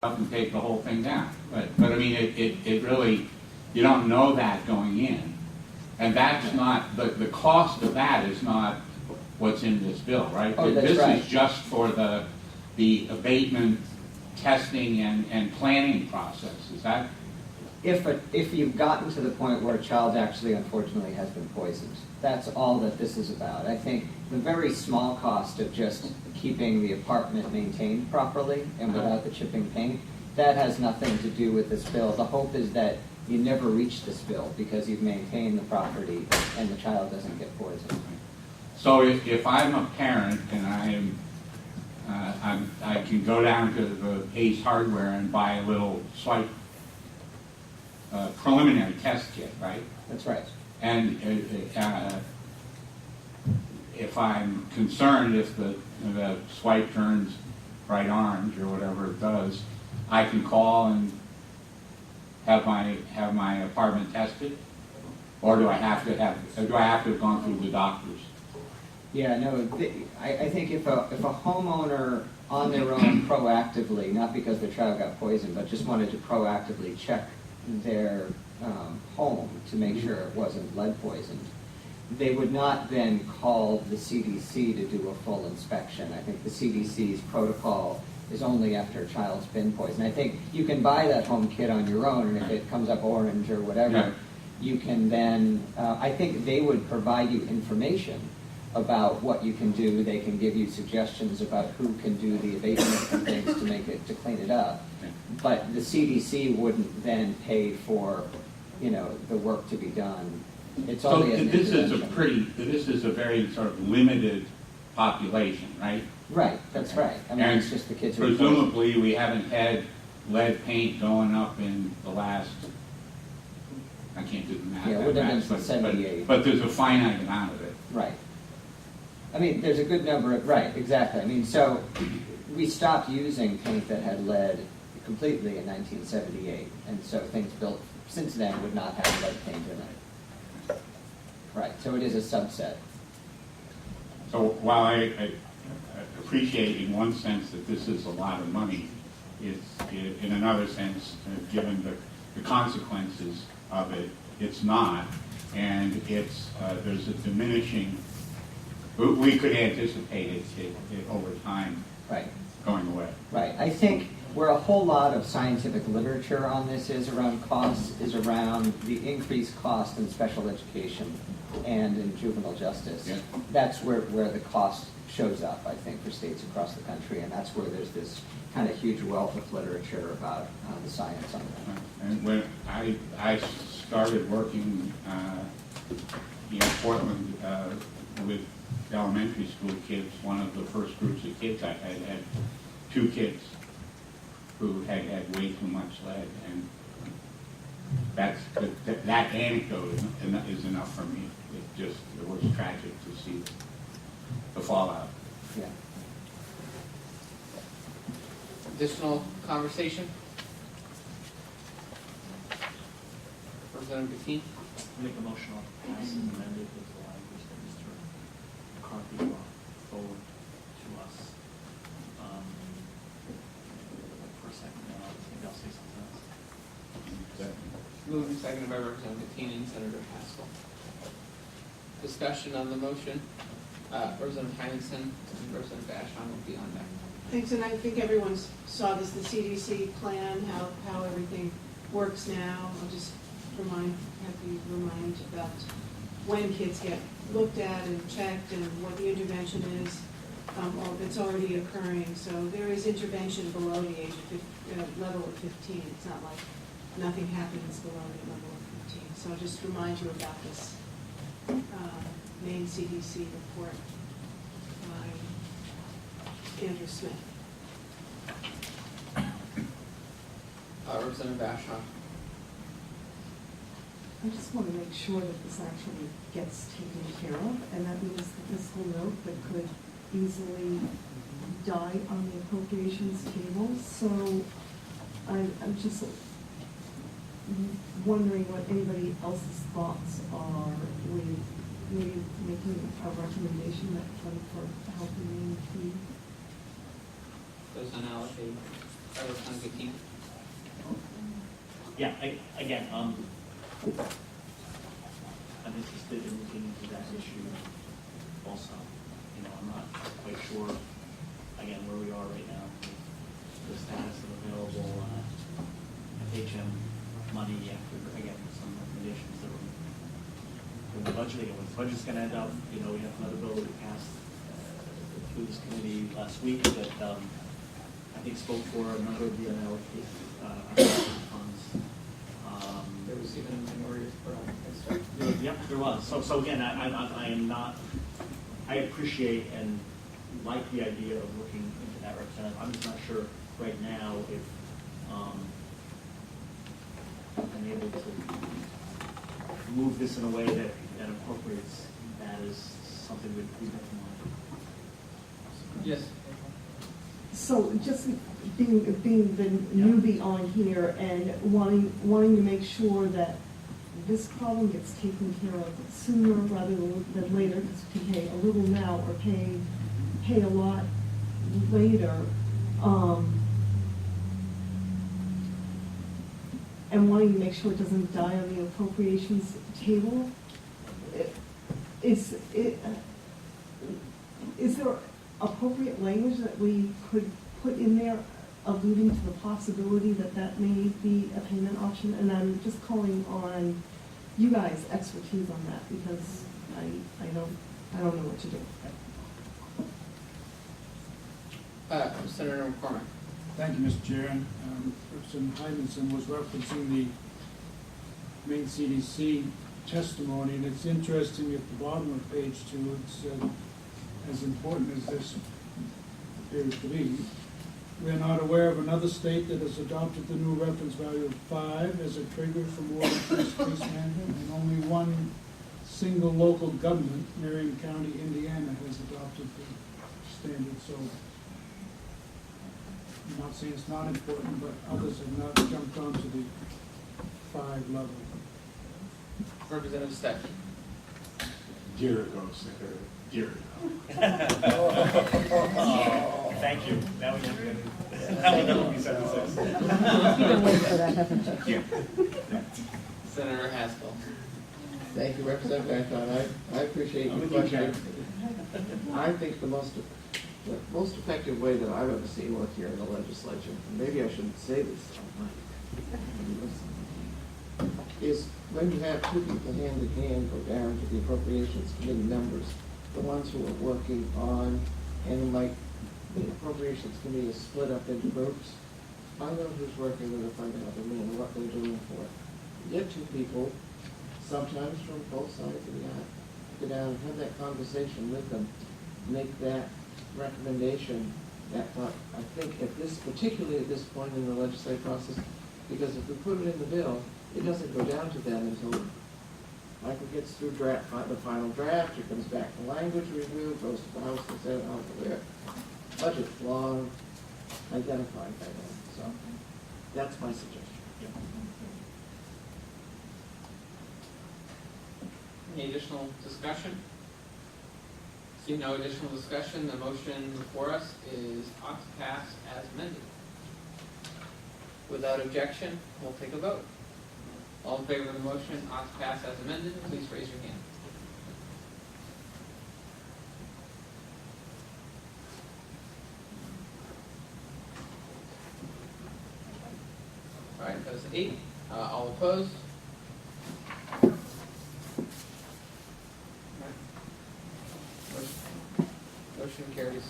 up and take the whole thing down. But I mean, it really, you don't know that going in. And that's not, the cost of that is not what's in this bill, right? Oh, that's this right. is just for the abatement, testing, and planning process. Is that? If you've gotten to the point where a child actually, unfortunately, has been poisoned, that's all that this is about. I think the very small cost of just keeping the apartment maintained properly and without the chipping paint, that has nothing to do with this bill. The hope is that you never reach this bill because you've maintained the property and the child doesn't get poisoned. So if I'm a parent and I can go down to the Ace Hardware and buy a little swipe preliminary test kit, right? That's right. And if I'm concerned if the swipe turns bright orange or whatever it does, I can call and have my apartment tested, or do I have to have gone through the doctors? Yeah, no. I think if a homeowner on their own proactively, not because their child got poisoned, but just wanted to proactively check their home to make sure it wasn't lead poisoned, they would not then call the CDC to do a full inspection. I think the CDC's protocol is only after a child's been poisoned. I think you can buy that home kit on your own, and if it comes up orange or whatever, yeah, you can then, I think they would provide you information about what you can do. They can give you suggestions about who can do the abatement and things to clean it up. yeah. But the CDC wouldn't then pay for, the work to be done. It's So only an this intervention. is a very sort of limited population, right? Right, that's right. I mean, And it's just the kids who are poisoned. presumably we haven't had lead paint going up in the last, I can't do the math. Yeah, it that would have been fast, since '78. But there's a finite amount of it. Right. I mean, there's a good number of, right, exactly. I mean, so we stopped using paint that had lead completely in 1978, and so things built since then would not have lead paint in it. Right, so it is a subset. So while I appreciate in one sense that this is a lot of money, it's in another sense, given the consequences of it, it's not. And it's there's a diminishing, we could anticipate it over time Right. going away. Right. I think where a whole lot of scientific literature on this is around costs is around the increased cost in special education and in juvenile justice. Yeah. That's where the cost shows up, I think, for states across the country, and that's where there's this kind of huge wealth of literature about the science on that. And when I started working in Portland with elementary school kids, one of the first groups of kids I had two kids who had way too much lead, and that anecdote is enough for me. It was tragic to see the fallout. Yeah. Additional conversation? Representative Bettine? Make a motion on pass and amended with the language that Mr. McCarthy brought forward to us. For a second, then maybe I'll say something else. Moved and seconded by Representative Bettine and Senator Haskell. Discussion on the motion. Representative Heinenson and Representative Ashon will be on deck. Thanks, and I think everyone saw this, the CDC plan, how everything works now. I'll just have you remind about when kids get looked at and checked and what the intervention is. It's already occurring, so there is intervention below the age of level of 15. It's not like nothing happens below the level of 15. So I'll just remind you about this main CDC report by Andrew Smith. Representative Ashon. I just want to make sure that this actually gets taken care of, and that means the fiscal note that could easily die on the appropriations table. So I'm just wondering what anybody else's thoughts are with maybe making a recommendation that fund for health and human feed. Those unallocated. Representative King. Yeah, again, I'm interested in looking into that issue also. You know, I'm not quite sure, again, where we are right now, with the status of available HM money after, again, some recommendations that we're budgeting. When the budget's gonna end up, you know, we have another bill that we passed through this committee last week that I think spoke for a number of the unallocated funds. There was even a minority report on it. Yep, there was. So again, I am not, I appreciate and like the idea of looking into that representative. I'm just not sure right now if I'm able to move this in a way that incorporates that as something we'd have in mind. Yes. So just being the newbie on here and wanting to make sure that this problem gets taken care of sooner rather than later, because we can pay a little now or pay a lot later. And wanting to make sure it doesn't die on the appropriations table. Is there appropriate language that we could put in there alluding to the possibility that that may be a payment option? And I'm just calling on you guys' expertise on that, because I don't know what to do. Senator McCormick. Thank you, Mr. Chair. Representative Hymanson was referencing the main CDC testimony, and it's interesting at the bottom of page 2, it said, as important as this appears to be, we are not aware of another state that has adopted the new reference value of 5 as a trigger for more increased case management, and only one single local government, Marion County, Indiana, has adopted the standard. So I'm not saying it's not important, but others have not jumped onto the 5 level. Representative Steck. Dear ago, Senator, dear ago. Thank you. Now we have to be 76. You've been waiting for that, haven't you? Yeah. Senator Haskell. Thank you, Representative Ashon. I appreciate your question. I think the most effective way that I've ever seen work here in the legislature, and maybe I shouldn't say this, is when you have two people hand in hand go down to the appropriations committee members, the ones who are working on, and like the appropriations committee is split up into groups. I know who's working with the funding of them and what they're doing for it. You get two people, sometimes from both sides of the aisle, go down and have that conversation with them, make that recommendation. That I think particularly at this point in the legislative process, because if we put it in the bill, it doesn't go down to them until Michael gets through the final draft, it comes back to language review, goes to the House and Senate, out there. Budget's long, identified by them. So that's my suggestion. Any additional discussion? Seeing no additional discussion, the motion before us is ought to pass as amended. Without objection, we'll take a vote. All in favor of the motion ought to pass as amended, please raise your hand. All right, that was 8. All opposed? Motion carries.